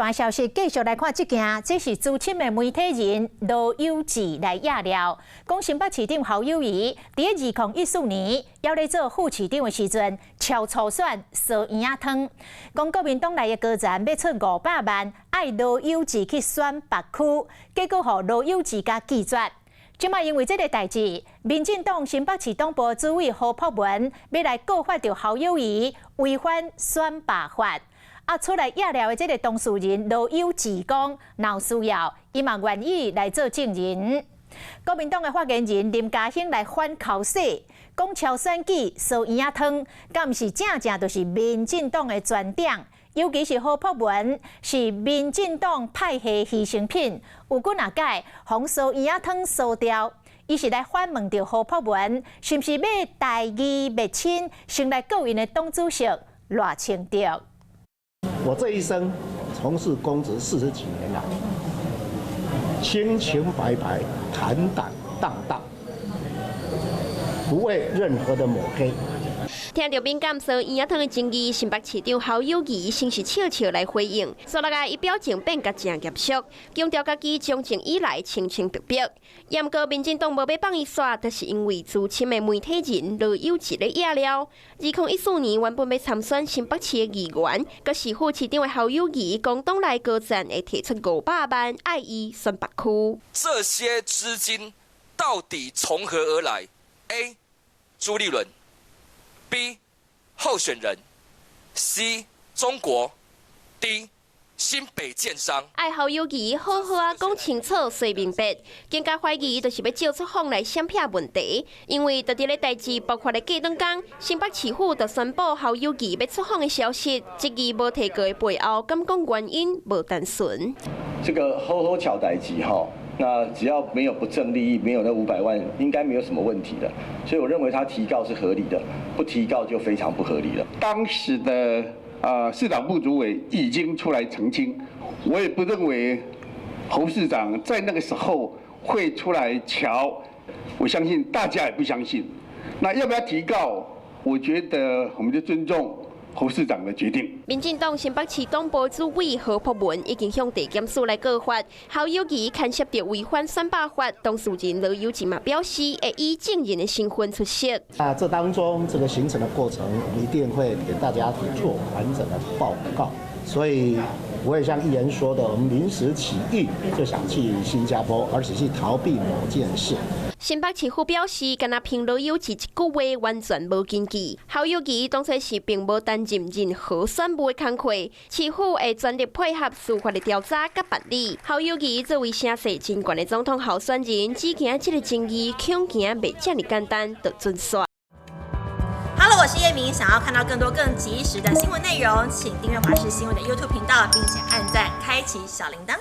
大消息，继续来看这件，这是资深的媒体人罗友志来压料。讲新北市长侯友宜，伫2014年要来做副市长的时阵，超初选烧圆仔汤，讲国民党内的高层要出500万，爱罗友志去选北区，结果互罗友志甲拒绝。即卖因为这个代志，民进党新北市党部主委何柏文要来告发着侯友宜违反选罢法。出来压料的这个当事人罗友志讲，若需要，伊嘛愿意来做证人。国民党的发言人林佳兴来反口说，讲超选举烧圆仔汤，敢毋是正就是民进党的专长？尤其是何柏文是民进党派系牺牲品，有骨若改，红烧圆仔汤烧掉。伊是来反问着何柏文，是毋是要大义灭亲，先来告因的党主席赖清德？我这一生从事公职40几年了，清清白白、坦坦荡荡，不为任何的抹黑。听到敏感烧圆仔汤的争议，新北市长侯友宜先是笑笑来回应，说落来伊表情变甲真严肃，强调家己从政以来清清白白。也毋过民进党无要放伊煞，就是因为资深的媒体人罗友志咧压料。2014年原本要参选新北市的议员，阁是副市长的侯友宜，讲党内高层会提出500万，爱伊选北区。这些资金到底从何而来 ？A. 朱立伦 B. 候选人 C. 中国 D. 新北建商。爱侯友宜好好啊讲清楚、说明白，更加怀疑就是要照出风来闪避问题。因为在这个代志爆发的过两天，新北市府就宣布侯友宜要出访的消息，这个无提过的背后，敢讲原因无单纯。这个好巧代志哈。那只要没有不正利益，没有那500万，应该没有什么问题的。所以我认为他提告是合理的，不提告就非常不合理了。当时的市长部主委已经出来澄清，我也不认为侯市长在那个时候会出来瞧，我相信大家也不相信。那要不要提告？我觉得我们就尊重侯市长的决定。民进党新北市党部主委何柏文已经向地检署来告发，侯友宜牵涉到违反选罢法，当事人罗友志嘛表示会以证人的身份出席。这当中这个形成的过程，我们一定会给大家做完整的报告。所以不会像议员说的，我们临时起意就想去新加坡，而且去逃避某件事。新北市府表示，敢若凭罗友志一句话完全无根据。侯友宜当初是并无担任任何选务的工作，市府会全力配合司法的调查甲办理。侯友宜作为声势真悬的总统候选人，只惊这个争议恐惊袂这么简单就准煞。Hello， 我是叶明，想要看到更多更及时的新闻内容，请订阅华视新闻的 YouTube 频道，并且按赞，开启小铃铛。